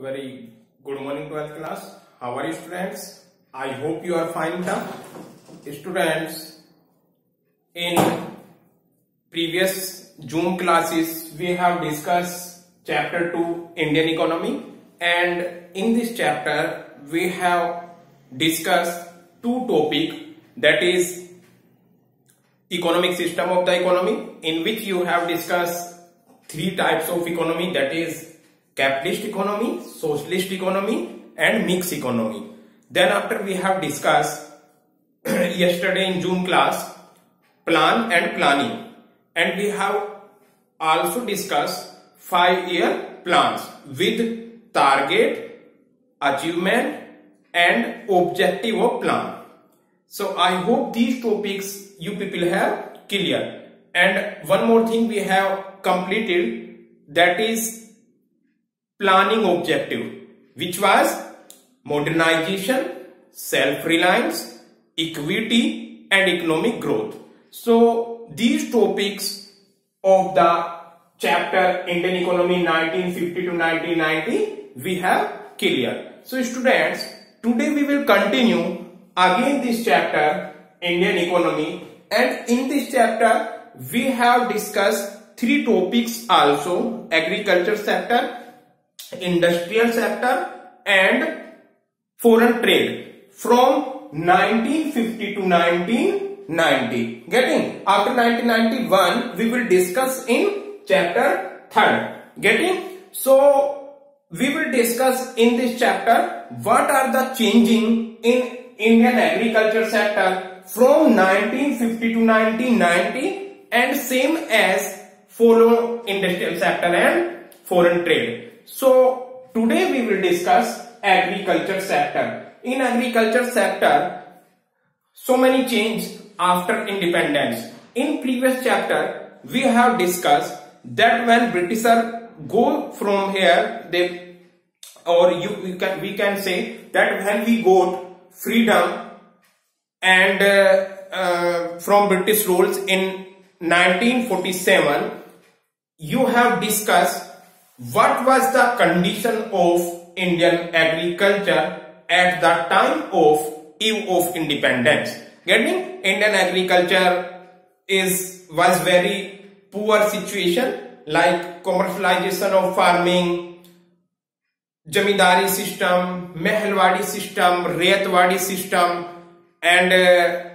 Very good morning, 12th class. How are you, students? I hope you are fine. Students, in previous June classes, we have discussed chapter 2 Indian economy, and in this chapter, we have discussed two topics, that is economic system of the economy, in which you have discussed three types of economy, that is capitalist economy, socialist economy and mixed economy. Then after we have discussed yesterday in June class plan and planning, and we have also discussed 5-year plans with target, achievement and objective of plan. So I hope these topics you people have clear. And one more thing we have completed, that is planning objective, which was modernization, self-reliance, equity and economic growth. So these topics of the chapter Indian economy 1950 to 1990 we have clear. So students, today we will continue again this chapter Indian economy, and in this chapter we have discussed three topics also: agriculture sector, industrial sector and foreign trade from 1950 to 1990. Getting? After 1991 we will discuss in chapter 3rd. Getting? So we will discuss in this chapter what are the changing in Indian agriculture sector from 1950 to 1990, and same as follow industrial sector and foreign trade. So today we will discuss agriculture sector. In agriculture sector, so many changes after independence. In previous chapter, we have discussed that when Britishers go from here, they, or we can say that when we got freedom and from British rules in 1947, you have discussed what was the condition of Indian agriculture at the time of eve of independence. Getting? Indian agriculture was very poor situation, like commercialization of farming, jamindari system, mehalwadi system, rayatwadi system, and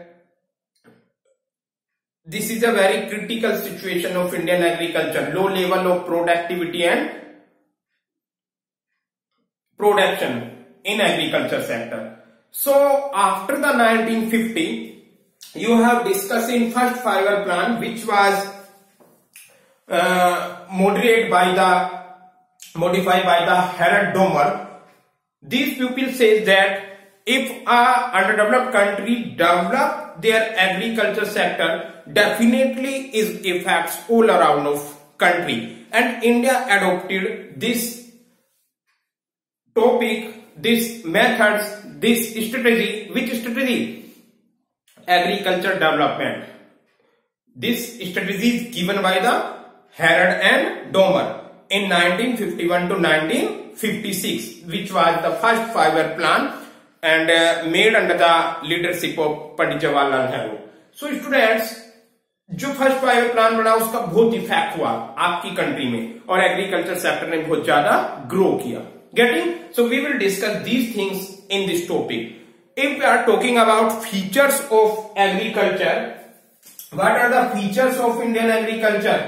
this is a very critical situation of Indian agriculture, low level of productivity and production in agriculture sector. So after the 1950, you have discussed in first 5-year plan, which was modified by the Harold Domer. These people say that if a underdeveloped country develop their agriculture sector, definitely is effects all around of country, and India adopted this topic, this methods, this strategy. Which strategy? Agriculture development. This strategy is given by the Harold and Domer in 1951 to 1956, which was the first 5-year plan and made under the leadership of Pandit Jawaharlal Nehru. So students, जो first 5-year plan बना उसका बहुत effect हुआ आपकी country में, और agriculture sector ने बहुत ज्यादा ग्रो किया. Getting? So we will discuss these things in this topic. If we are talking about features of agriculture, what are the features of Indian agriculture?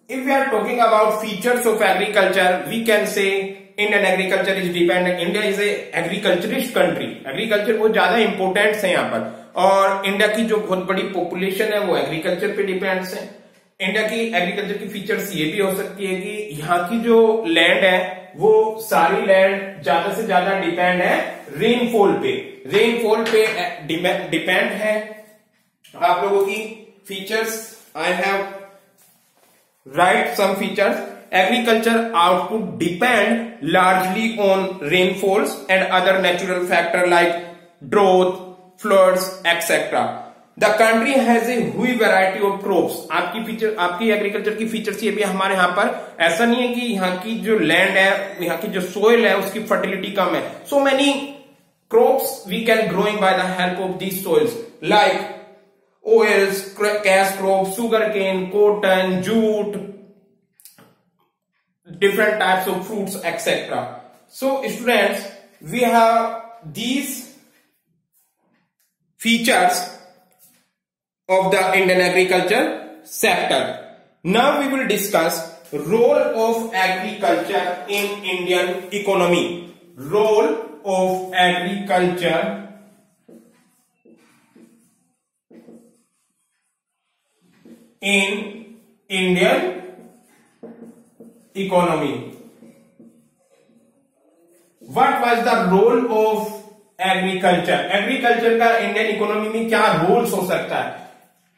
If we are talking about features of agriculture, we can say Indian agriculture is dependent. India is a agriculturist country. Agriculture बहुत ज्यादा important है यहाँ पर, और India की जो बहुत बड़ी पॉपुलेशन है वो एग्रीकल्चर पे डिपेंड्स है. इंडिया की एग्रीकल्चर की फीचर्स ये भी हो सकती है कि यहाँ की जो लैंड है वो सारी लैंड ज्यादा से ज्यादा डिपेंड है रेनफॉल पे. रेनफॉल पे डिपेंड है आप लोगों की features. I have write some features. Agriculture output depend largely on rainfalls and other natural factors like drought, floods, etc. The country has a हुई वैरायटी ऑफ क्रॉप्स। आपकी agriculture की features ये भी हमारे यहाँ पर, ऐसा नहीं है कि यहाँ की जो लैंड है, यहाँ की जो सोइल है उसकी फर्टिलिटी कम है। So many crops we can growing by the help of these soils like oils, cash crops, sugarcane, cotton, jute, different types of fruits, etc. So students, we have these features of the Indian agriculture sector. Now we will discuss role of agriculture in Indian economy. Role of agriculture in Indian economy. What was the role of agriculture? Agriculture का Indian economy में क्या roles हो सकता है?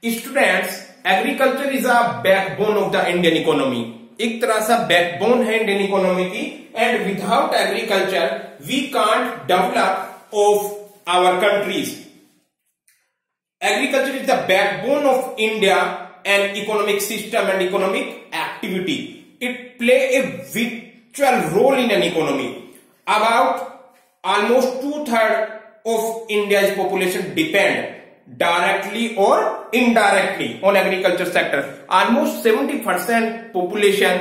Students, agriculture is a backbone of the Indian economy. एक तरह से backbone है इंडियन इकोनॉमी की, and without agriculture we can't develop of our countries. Agriculture is the backbone of India and economic system and economic activity. It play a vital role in an economy. About almost 2/3 of India's population depend directly or indirectly on agriculture sector. Almost 70% population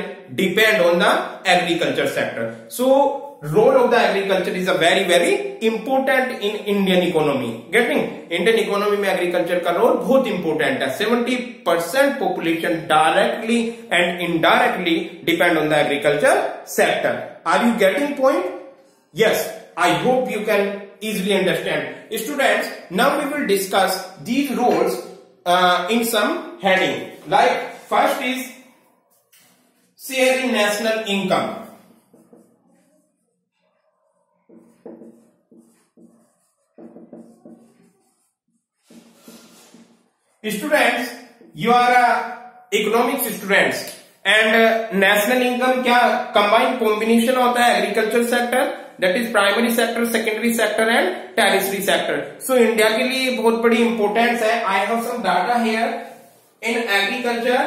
depend on the agriculture sector. So role of the agriculture is a very important in Indian economy. Getting Indian economy में agriculture का role बहुत important है। 70% population directly and indirectly depend on the agriculture sector. Are you getting point? Yes, I hope you can easily understand. Students, now we will discuss these roles in some heading. Like first is share in national income. Students, you are economics students and national income क्या combined combination होता है agriculture sector, that is primary sector, secondary sector and tertiary sector. So India के लिए बहुत बड़ी importance है. I have some data here in agriculture.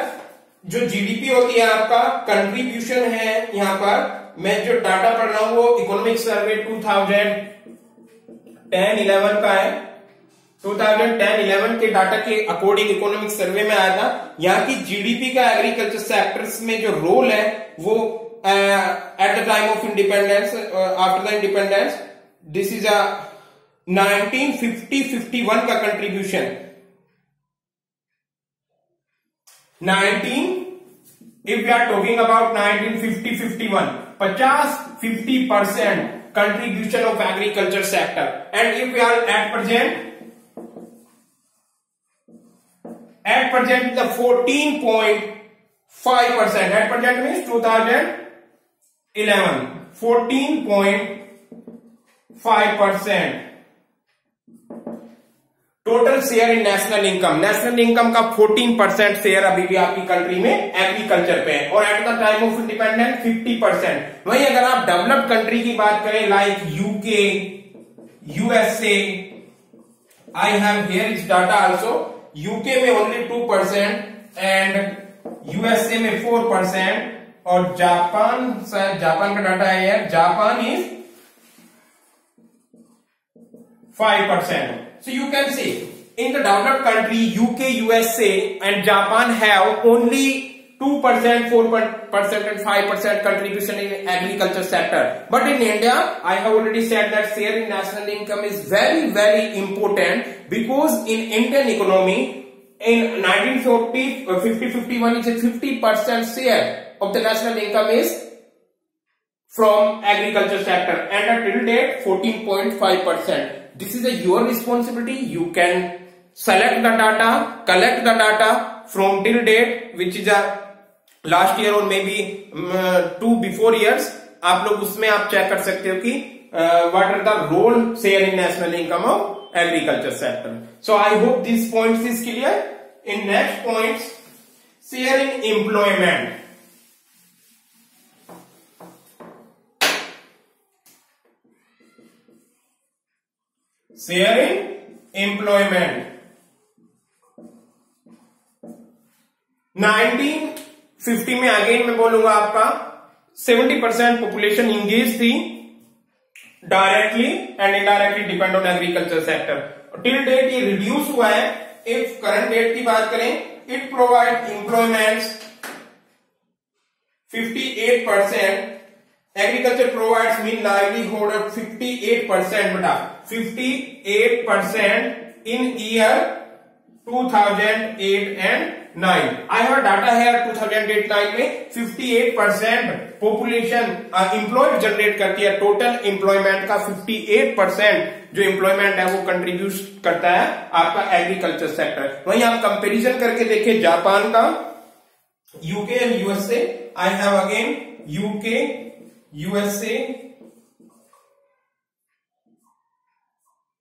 जो GDP होती है आपका कंट्रीब्यूशन है, यहाँ पर मैं जो डाटा पढ़ रहा हूँ वो इकोनॉमिक सर्वे 2010-11 का है. 2010-11 के डाटा के अकॉर्डिंग इकोनॉमिक सर्वे में आया था. यहाँ की जीडीपी का एग्रीकल्चर सेक्टर्स में जो रोल है वो at the time of independence, after the independence, this is a 1950-51 का contribution. if we are talking about 1950-51, 50% contribution of agriculture sector. And if we are at present the 14.5%. At present means 2011, 14.5% total share in national income. National income का 14% share अभी भी आपकी country में agriculture पे है. और at the time of independence 50%. वहीं अगर आप डेवलप्ड कंट्री की बात करें like UK, USA, I have here इस डाटा आल्सो. यूके में ओनली 2% एंड यूएसए में 4% और जापान का डाटा है यार, Japan is 5%. So you can see in the developed country UK, USA and Japan have only 2%, 4% and 5% contribution in agriculture sector. But in India, I have already said that share in national income is very important, because in Indian economy in 1950-51 it's a 50% share of the national income is from agriculture sector, and till date 14.5%. This is your responsibility. You can select the data, collect the data from till date, which is a last year or maybe 2 before years. आप लोग उसमें आप check कर सकते हो कि what are the role share in national income of agriculture sector. So I hope these points is clear. In next points, share in employment. Share in employment. 1950 में again मैं बोलूंगा आपका 70% पॉपुलेशन इंगेज थी directly and indirectly depend on agriculture sector. Till date ये reduce हुआ है। If current date की बात करें, it provide employment 58%, agriculture provides mean livelihood of 58% बेटा 58% in year 2008 and 9। I have data here 2008-9 में 58% पॉपुलेशन एम्प्लॉयड जनरेट करती है। टोटल एम्प्लॉयमेंट का 58% जो एम्प्लॉयमेंट है वो कंट्रीब्यूट करता है आपका एग्रीकल्चर सेक्टर। वहीं आप कंपैरिजन करके देखें जापान का, UK and USA. I have again UK, USA,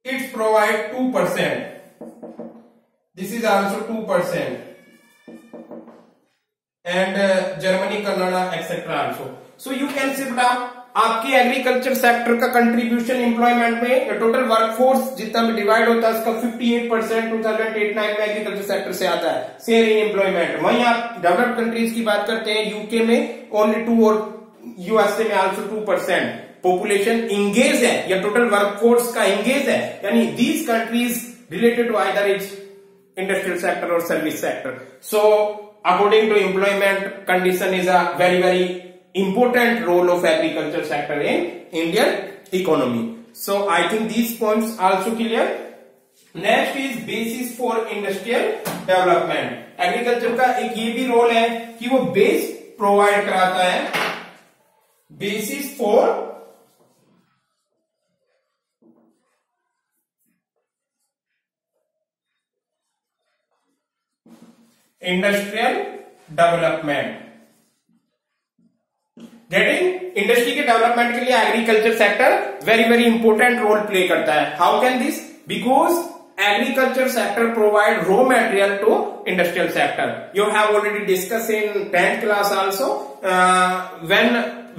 it's provide 2%। This is also 2%, and Germany, Canada, etc. also. So you can see बेटा आपके एग्रीकल्चर सेक्टर का कंट्रीब्यूशन एम्प्लॉयमेंट में टोटल वर्कफोर्स जितना भी डिवाइड होता है उसका 58% 2008-9 में एग्रीकल्चर सेक्टर से आता है शेयर इन एम्प्लॉयमेंट। वहीं आप डेवलप्ड कंट्रीज की बात करते हैं, यूके में ओनली 2 और यूएसए में आल्सो 2% पॉपुलेशन इंगेज है या टोटल वर्कफोर्स का इंगेज है, यानी these countries related to either is industrial sector or service sector. So according to employment condition is a very important role of agriculture sector in Indian economy. So I think these points also clear. Next is basis for industrial development. Agriculture का एक ये भी role है कि वो base provide कराता है, basis for industrial development. Getting industry के डेवलपमेंट के लिए agriculture sector very important role play करता है। How can this? Because agriculture sector provide raw material to industrial sector. You have already discuss in 10th class also when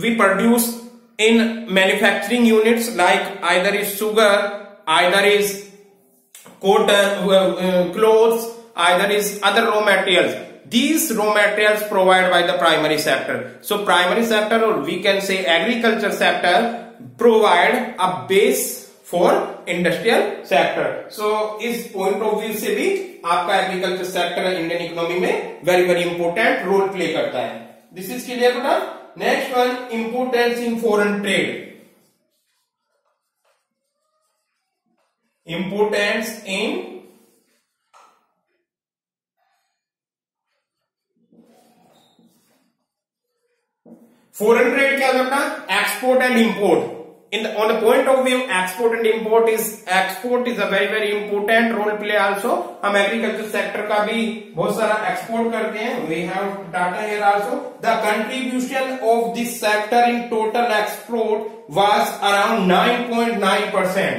we produce in manufacturing units like either is sugar, either is cotton, clothes, either is other raw materials. These raw materials provided by the primary sector. So primary sector, or we can say agriculture sector, provide a base for industrial sector. So इस point of view से भी आपका agriculture sector Indian economy में very important role play करता है। This is clear बेटा? Next one, importance in foreign trade. Importance in foreign trade क्या करना? Export and import. On the point of view, export and import is a very important role play also. हम agriculture sector का भी बहुत सारा export करते हैं. We have data here also. The contribution of this sector in total export was around 9.9%.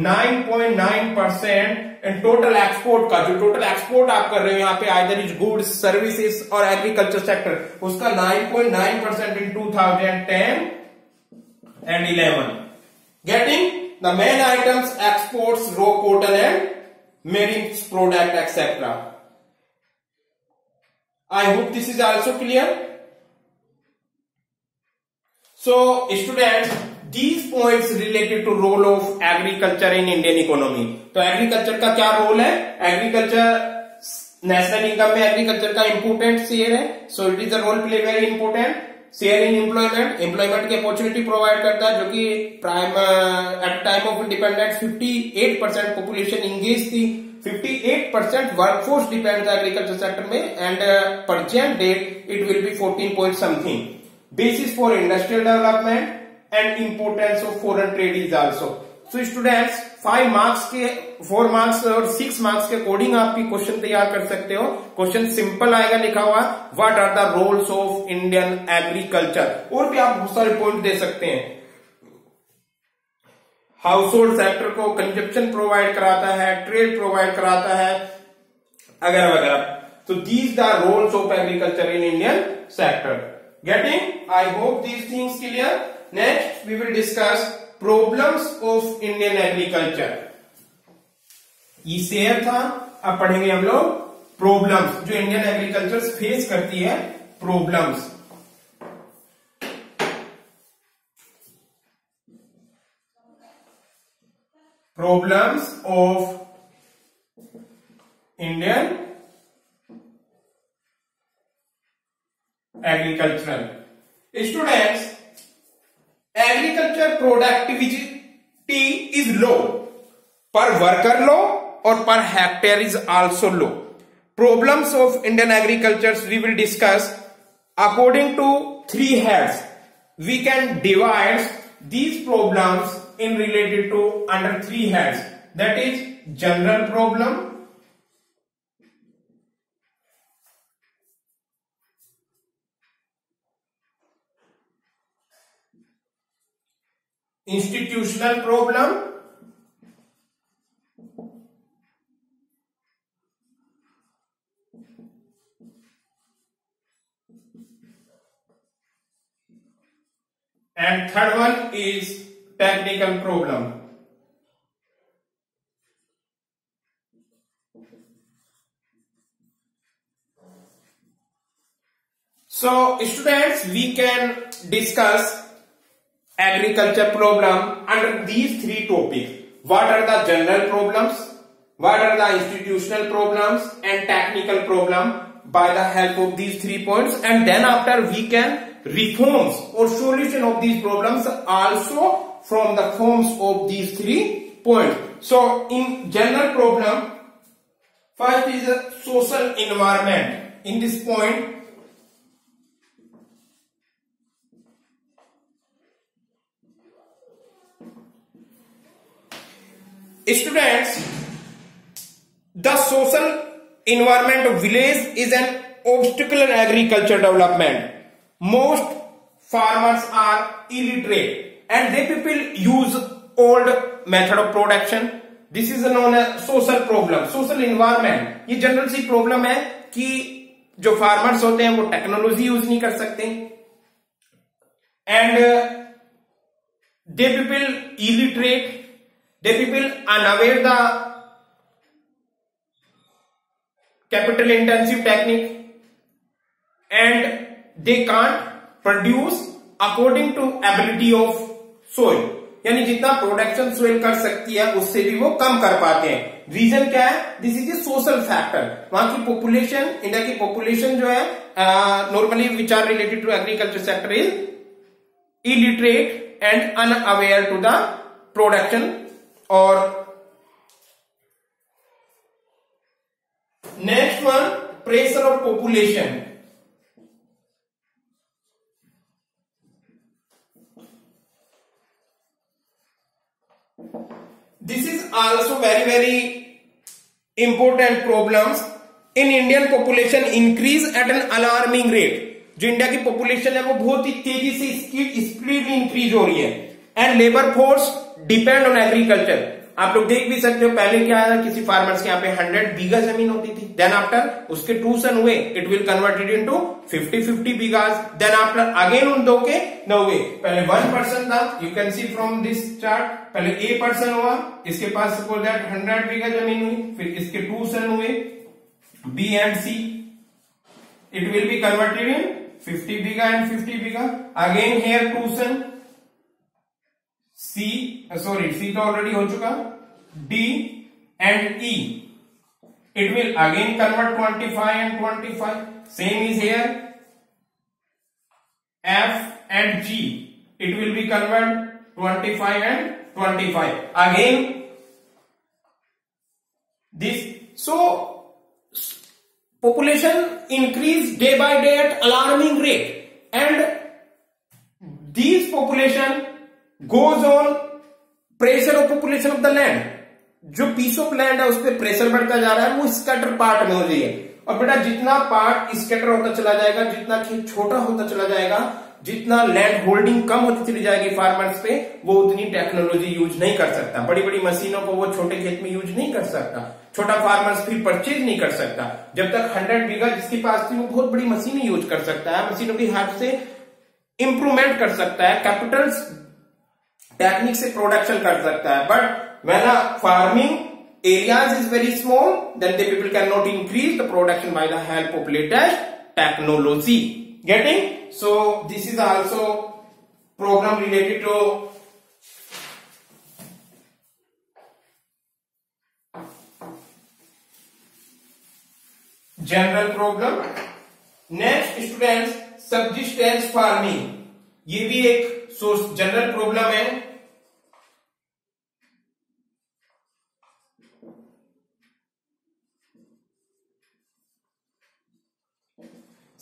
9.9% and total export का, जो total export आप कर रहे हो यहाँ पे आइदर इज गुड्स, सर्विसेज और एग्रीकल्चर सेक्टर, उसका 9.9% इन 2010 and 11. Getting the main items exports raw cotton and marine product etc. I hope this is also clear. So students, these points related to role of agriculture in Indian economy. तो agriculture का क्या role है? Agriculture national income में agriculture का important share है. So it is a role play very important. Share in employment, employment की opportunity provide करता है, जो कि at time of independence 58% population engage थी. 58% वर्कफोर्स डिपेंड था एग्रीकल्चर सेक्टर में and present date it will be 14 point something. Basis for industrial development and importance of foreign trade is also. So students 5 marks के 4 marks और 6 marks के according आप भी question तैयार कर सकते हो. क्वेश्चन सिंपल आएगा लिखा हुआ, what are the roles of Indian agriculture. और भी आप बहुत सारे पॉइंट दे सकते हैं. हाउस होल्ड सेक्टर को कंजप्शन प्रोवाइड कराता है, ट्रेड प्रोवाइड कराता है, वगैरह वगैरह. तो these the roles of agriculture in Indian sector. Getting? I hope these things clear. Next we will discuss problems of Indian agriculture. ये शेयर था, अब पढ़ेंगे हम लोग प्रॉब्लम्स जो इंडियन एग्रीकल्चर फेस करती है, problems. Problems of Indian agricultural. Students, agriculture productivity is low, पर वर्कर लो और per hectare is also low. Problems of Indian agriculture we will discuss according to 3 heads. We can divide these problems in related to under 3 heads. That is general problem, institutional problem, and third one is technical problem. So students, we can discuss agriculture problem under these 3 topics. What are the general problems, what are the institutional problems and technical problem, by the help of these 3 points, and then after we can reforms or solution of these problems also from the forms of these 3 points. So in general problem, first is a social environment. In this point, students, the social environment of village is an obstacle in agriculture development. Most farmers are illiterate and they people use old method of production. This is known as social problem. Social environment, ये general सी problem है कि जो farmers होते हैं वो technology use नहीं कर सकते, and they people illiterate, they people unaware the capital intensive technique, and they can't produce according to ability of soil. यानी जितना प्रोडक्शन सोइल कर सकती है उससे भी वो कम कर पाते हैं. रीजन क्या है? This is a social factor. वहां की पॉपुलेशन, इंडिया की पॉपुलेशन जो है normally which are related to agriculture sector is illiterate and unaware to the production. और next one, pressure of population. This is also very important problems. In Indian population increase at an alarming rate. जो India की population है वो बहुत ही तेजी से speed increase हो रही है. And labour force depend on agriculture. आप लोग देख भी सकते हो पहले क्या है, किसी फार्मर्स के यहाँ पे 100 बीघा जमीन होती थी. देन आफ्टर उसके 2 सन हुए, it will converted into 50 bighas. Then after again उन 2 के 9 हुए. पहले 1% था, you can see from this chart. पहले A पर्सन हुआ, इसके पास सपोज दैट 100 बीघा जमीन हुई, फिर इसके 2 सन हुए B and C. It will be converted in 50 bigha and 50 bigha. Again here 2 son C, sorry, C तो ऑलरेडी हो चुका. D and E, it will again convert 25 and 25. Same is here. F and G, it will be convert 25 and 25. Again this. So population increase day by day at alarming rate, and these population goes on pressure of population of the land. जो piece of land है उस पर pressure बढ़ता जा रहा है, वो scatter part में हो जाइए. और बेटा जितना पार्ट स्कैटर होता चला जाएगा, जितना खेत छोटा होता चला जाएगा, जितना लैंड होल्डिंग कम होती चली जाएगी फार्मर्स पे, वो उतनी टेक्नोलॉजी यूज नहीं कर सकता. बड़ी बड़ी मशीनों को वो छोटे खेत में यूज नहीं कर सकता. छोटा फार्मर्स फिर परचेज नहीं कर सकता. जब तक 100 बीघा जिसके पास थी वो बहुत बड़ी मशीनें यूज कर सकता है, मशीनों की हेल्प से इंप्रूवमेंट कर सकता है, कैपिटल टेक्निक से प्रोडक्शन कर सकता है. But when farming areas is very small, then the people cannot increase the production by the help of latest technology. Getting? So this is also program related to general problem. Next students, subsistence farming, ये भी एक general problem है.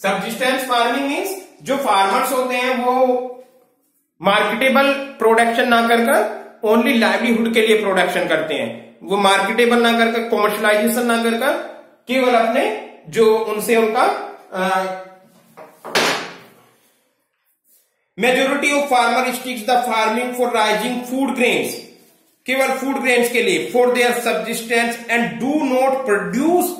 Subsistence farming means जो farmers होते हैं वो marketable production ना कर ओनली लाइवलीहुड के लिए प्रोडक्शन करते हैं. वो मार्केटेबल ना कर कॉमर्शलाइजेशन ना कर केवल अपने जो उनसे उनका majority of farmer sticks the farming for rising food grains, केवल फूड ग्रेन्स के लिए, for their subsistence and do not produce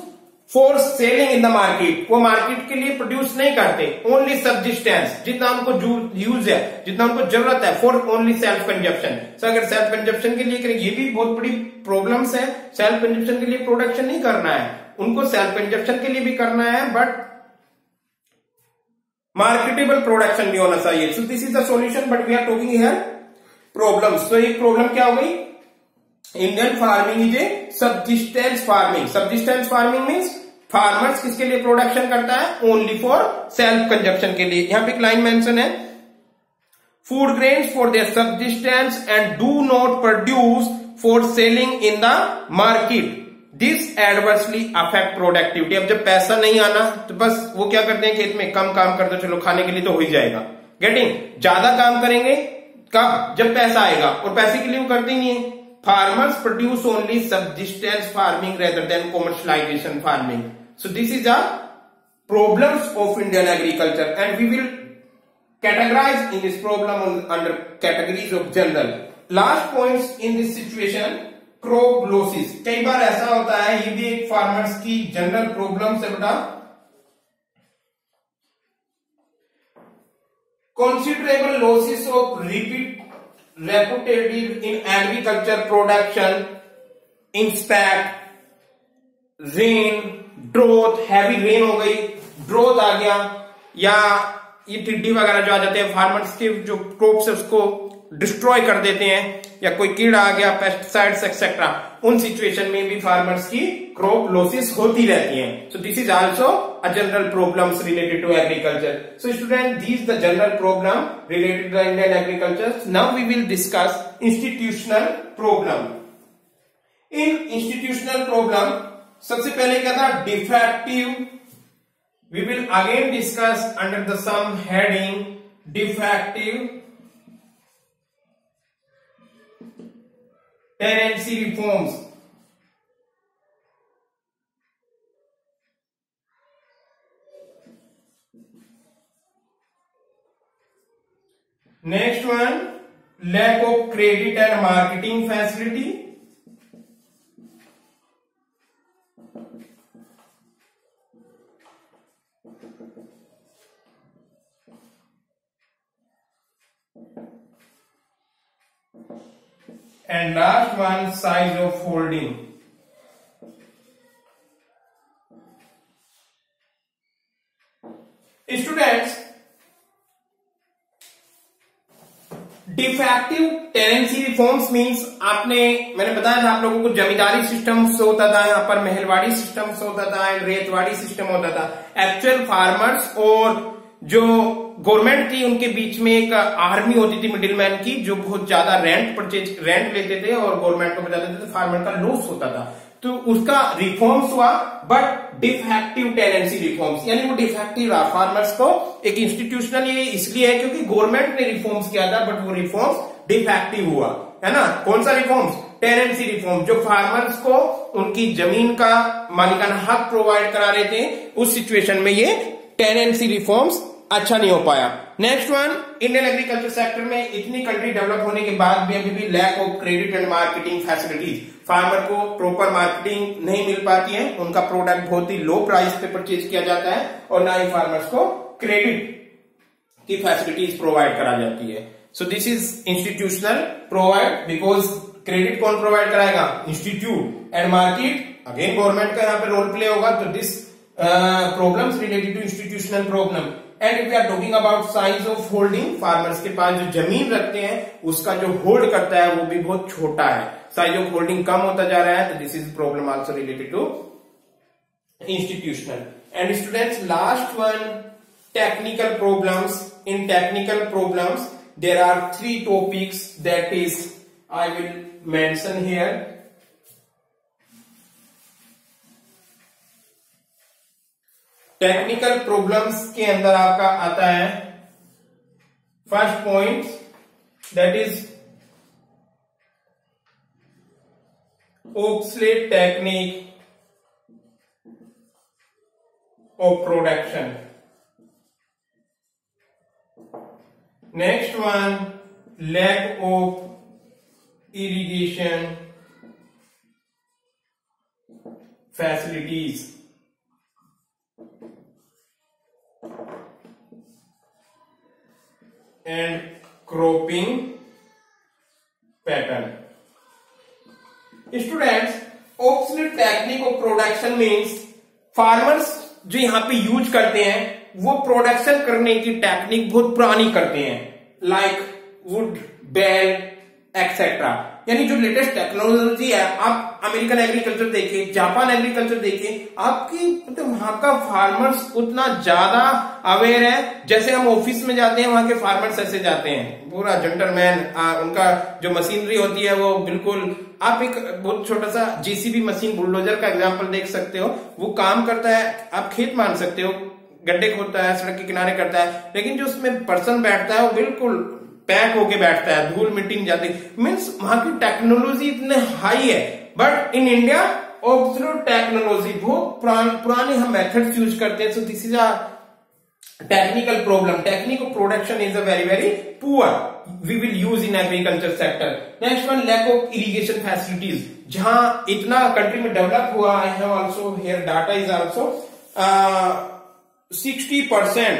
for selling in the market. वो मार्केट के लिए प्रोड्यूस नहीं करते, ओनली सबसिस्टेंस, जितना उनको यूज है, जितना उनको जरूरत है, फॉर ओनली सेल्फ कंजप्शन. सो अगर सेल्फ कंजप्शन के लिए करें, ये भी बहुत बड़ी प्रॉब्लम्स है. सेल्फ कंजप्शन के लिए प्रोडक्शन नहीं करना है, उनको सेल्फ कंजप्शन के लिए भी करना है, बट मार्केटेबल प्रोडक्शन भी होना चाहिए. So this is the solution, but we are talking here problems. तो एक प्रॉब्लम क्या हो गई? Indian farming is a subsistence farming. Subsistence farming means farmers किसके लिए प्रोडक्शन करता है? ओनली फॉर सेल्फ कंजप्शन के लिए. यहां पे एक लाइन मेंशन है, food grains for their subsistence and do not produce for selling in the market. This adversely affect productivity. अब जब पैसा नहीं आना तो बस वो क्या करते हैं, खेत में कम काम कर दो, चलो खाने के लिए तो हो ही जाएगा. गेटिंग? ज्यादा काम करेंगे कब? जब पैसा आएगा, और पैसे के लिए वो करते ही नहीं है. Farmers produce only subsistence farming rather than commercialisation farming. So this is a problems of Indian agriculture, and we will categorize in this problem under categories of general. Last points in this situation, crop losses. कई बार ऐसा होता है, ये भी एक farmers की general problem है बेटा. Considerable losses of repetitive in agriculture production, inspect, rain, drought, heavy rain हो गई, ड्रोथ आ गया, या ये टिड्डी वगैरह जो आ जाते हैं, फार्मर्स के जो क्रॉप्स है उसको डिस्ट्रॉय कर देते हैं, या कोई कीड़ा आ गया, पेस्टिसाइड्स एक्सेट्रा, उन सिचुएशन में भी फार्मर्स की क्रॉप लॉसेस होती रहती हैं. So this is also a general problems related to agriculture. So student, this the general problem related to Indian agriculture. Now we will discuss institutional problem. In institutional problem सबसे पहले क्या था? Defective. We will again discuss under the some heading defective tenancy reforms. Next one, lack of credit and marketing facility. And last one, size of holding. Students, defective tenancy reforms means मैंने बताया था आप लोगों को, जमींदारी system से होता था, यहाँ पर महलवाड़ी सिस्टम से होता था, रेतवाड़ी सिस्टम होता था. एक्चुअल फार्मर्स और जो गवर्नमेंट थी उनके बीच में एक आर्मी होती थी मिडिलमैन की, जो बहुत ज्यादा रेंट लेते थे और गवर्नमेंट को बचाते थे, तो फार्मर का लॉस होता था. तो उसका रिफॉर्म्स हुआ, बट डिफेक्टिव टेनेंसी रिफॉर्म्स, यानी वो डिफेक्टिव रहा. फार्मर्स को एक इंस्टीट्यूशनल ये इसलिए है क्योंकि गवर्नमेंट ने रिफॉर्म्स किया था, बट वो रिफॉर्म्स डिफेक्टिव हुआ, है ना. कौन सा रिफॉर्म्स? टेनेंसी रिफॉर्म, जो फार्मर्स को उनकी जमीन का मालिकाना हक प्रोवाइड करा रहे थे, उस सिचुएशन में ये टेनेंसी रिफॉर्म्स अच्छा नहीं हो पाया. Next one, Indian agriculture sector में इतनी कंट्री डेवलप होने के बाद भी अभी भी lack of credit and marketing facilities. Farmer को प्रॉपर मार्केटिंग नहीं मिल पाती है, उनका प्रोडक्ट बहुत ही लो प्राइस पे परचेज किया जाता है, और ना ही फार्मर्स को क्रेडिट की फैसिलिटीज प्रोवाइड करा जाती है. So this is institutional provide, because credit कौन प्रोवाइड कराएगा? Institute. And market again government का यहाँ पे रोल प्ले होगा। तो this problems related to institutional problem. And if we are talking about size of holding, farmers के पास जो जमीन रखते हैं उसका जो होल्ड करता है वो भी बहुत छोटा है, साइज ऑफ होल्डिंग कम होता जा रहा है। तो this is problem also related to institutional. And students, last one, technical problems. In technical problems there are 3 topics that is I will mention here. Technical problems के अंदर आपका आता है first point, that is obsolete technique of production. Next one, lack of irrigation facilities. And cropping pattern. Students, obsolete technique of production means farmers जो यहाँ पे use करते हैं वो प्रोडक्शन करने की टेक्निक बहुत पुरानी करते हैं, लाइक वुड, बेल एक्सेट्रा। यानी जो लेटेस्ट टेक्नोलॉजी है, आप अमेरिकन एग्रीकल्चर देखिए, जापान एग्रीकल्चर देखिए, आपकी मतलब वहां का फार्मर्स उतना ज्यादा अवेयर है। जैसे हम ऑफिस में जाते हैं वहां के फार्मर्स ऐसे जाते हैं, पूरा जेंटलमैन, उनका जो मशीनरी होती है वो बिल्कुल, आप एक बहुत छोटा सा जेसीबी मशीन, बुलडोजर का एग्जांपल देख सकते हो, वो काम करता है, आप खेत मान सकते हो, गड्ढे खोदता है, सड़क के किनारे करता है, लेकिन जो उसमें पर्सन बैठता है वो बिल्कुल पैक होके बैठता है, धूल मिट्टी नहीं जाती। मीन्स वहां की टेक्नोलॉजी इतने हाई है। But in India absolute technology, बहुत पुराने हम मेथड्स यूज करते हैं। So this is a technical problem. Technique of production is a very poor we will use in agriculture sector. Next one, lack of irrigation facilities. जहां इतना country में develop हुआ, I have also here data is also 60%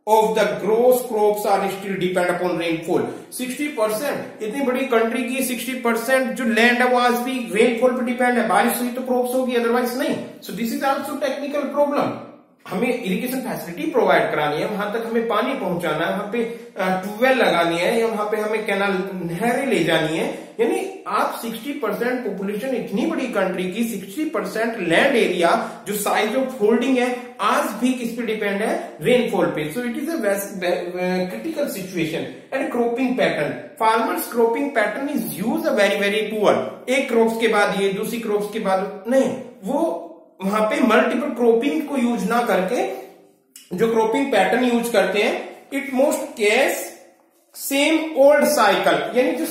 of the gross crops are still depend upon rainfall. 60%, इतनी बड़ी country की 60% जो land है वो आज भी रेनफॉल पे डिपेंड है, बारिश हुई तो क्रॉप्स होगी, अदरवाइज नहीं। सो this is also technical problem. हमें इरिगेशन फैसिलिटी प्रोवाइड करानी है, वहां तक हमें पानी पहुंचाना है, वहां पे ट्यूबवेल लगानी है, या वहां पे हमें कैनाल, नहरें ले जानी है। यानी आप 60% पॉपुलेशन, इतनी बड़ी कंट्री की 60% लैंड एरिया, जो साइज ऑफ होल्डिंग है, आज भी किस पे डिपेंड है? रेनफॉल पे। सो it is a critical situation. And cropping pattern, farmers cropping pattern is use a very poor. एक क्रॉप्स के बाद ये, दूसरी क्रॉप्स के बाद नहीं, वो वहां पे मल्टीपल क्रॉपिंग को यूज ना करके जो क्रॉपिंग पैटर्न यूज करते हैं, it most case same old cycle. यानी जो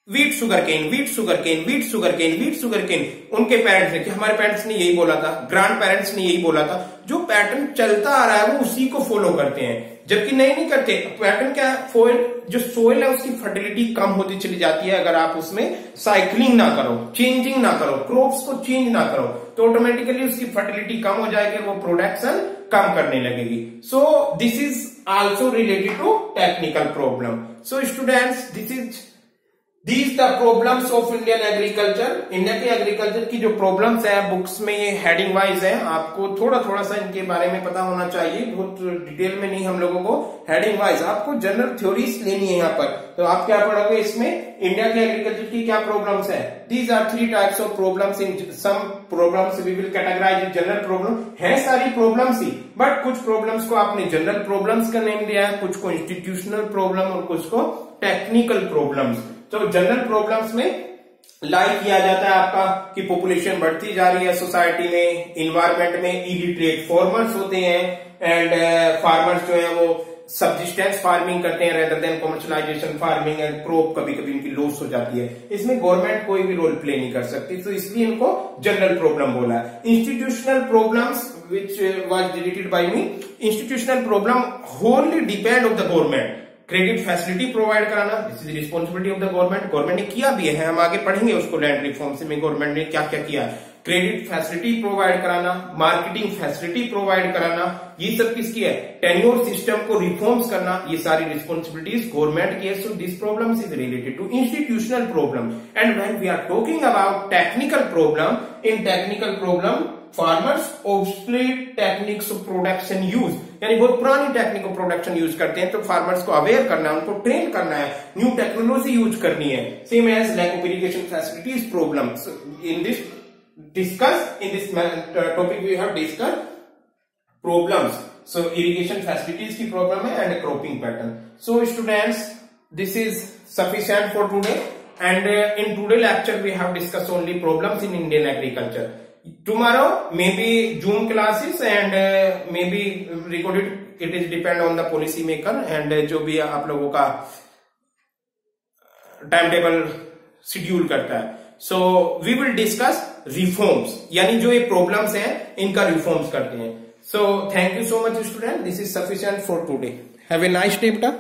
wheat sugarcane, wheat sugarcane, wheat sugarcane, wheat sugarcane, उनके पेरेंट्स ने, कि हमारे पेरेंट्स ने यही बोला था, ग्रैंड पेरेंट्स ने यही बोला था, जो पैटर्न चलता आ रहा है वो उसी को फॉलो करते हैं। जबकि नहीं करते। पैटर्न क्या है? जो सोइल है उसकी फर्टिलिटी कम होती चली जाती है अगर आप उसमें साइकिलिंग ना करो, चेंजिंग ना करो, क्रॉप्स को चेंज ना करो, तो ऑटोमेटिकली उसकी फर्टिलिटी कम हो जाएगी, वो प्रोडक्शन कम करने लगेगी। So this is also related to technical problem. So students, These the problems of Indian agriculture. India के एग्रीकल्चर की जो प्रॉब्लम्स है बुक्स में, ये हेडिंग वाइज है, आपको थोड़ा सा इनके बारे में पता होना चाहिए, बहुत डिटेल में नहीं हम लोगों को, हेडिंग वाइज आपको जनरल थ्योरीज लेनी है यहाँ पर। तो आप क्या पढ़ोगे इसमें? इंडिया के एग्रीकल्चर की क्या प्रॉब्लम्स है? These are 3 types of problems. In some problems we will categorize in general problem. है सारी प्रॉब्लम्स ही, बट कुछ प्रॉब्लम्स को आपने जनरल प्रॉब्लम्स का नेम दिया है, कुछ को इंस्टीट्यूशनल प्रॉब्लम और कुछ को टेक्निकल प्रॉब्लम्स। तो जनरल प्रॉब्लम्स में लाइक किया जाता है आपका कि पॉपुलेशन बढ़ती जा रही है सोसाइटी में, इन्वायरमेंट में इलिटरेट फार्मर्स होते हैं, एंड फार्मर्स जो है वो सबसिस्टेंस फार्मिंग करते हैं rather than commercialisation farming, and crop कभी कभी इनकी लॉस हो जाती है। इसमें गवर्नमेंट कोई भी रोल प्ले नहीं कर सकती, तो इसलिए इनको जनरल प्रॉब्लम बोला है। Institutional problems which was deleted by me. Institutional problem wholly depend of the government. Credit facility provide कराना, this is responsibility of the government. Government ने किया भी है, हम आगे पढ़ेंगे उसको, लैंड रिफॉर्म से में गवर्नमेंट ने क्या क्या किया। क्रेडिट फैसिलिटी प्रोवाइड कराना, मार्केटिंग फैसिलिटी प्रोवाइड कराना, ये सब किसकी है? टेन्योर सिस्टम को रिफॉर्म्स करना, ये सारी रिस्पॉन्सिबिलिटीज गवर्नमेंट की है. So this problem is related to institutional problem. And when we are talking about technical problem, in technical problem farmers obsolete techniques of production use, यानी बहुत पुरानी टेक्निक ऑफ प्रोडक्शन यूज करते हैं. तो farmers को aware करना है, उनको ट्रेन करना है, न्यू टेक्नोलॉजी यूज करनी है. Same as lack of irrigation facilities problems. In this topic we have discuss problems. So irrigation facilities की प्रॉब्लम है and cropping pattern. So students, this is sufficient for today, and in today lecture we have discussed only problems in Indian agriculture. Tomorrow maybe Zoom classes and maybe recorded, it is depend on the policy maker and जो भी आप लोगों का time table schedule करता है. So we will discuss reforms, यानी जो ये प्रॉब्लम्स हैं इनका रिफॉर्म्स करते हैं. So thank you so much student, this is sufficient for today. Have a nice day बेटा.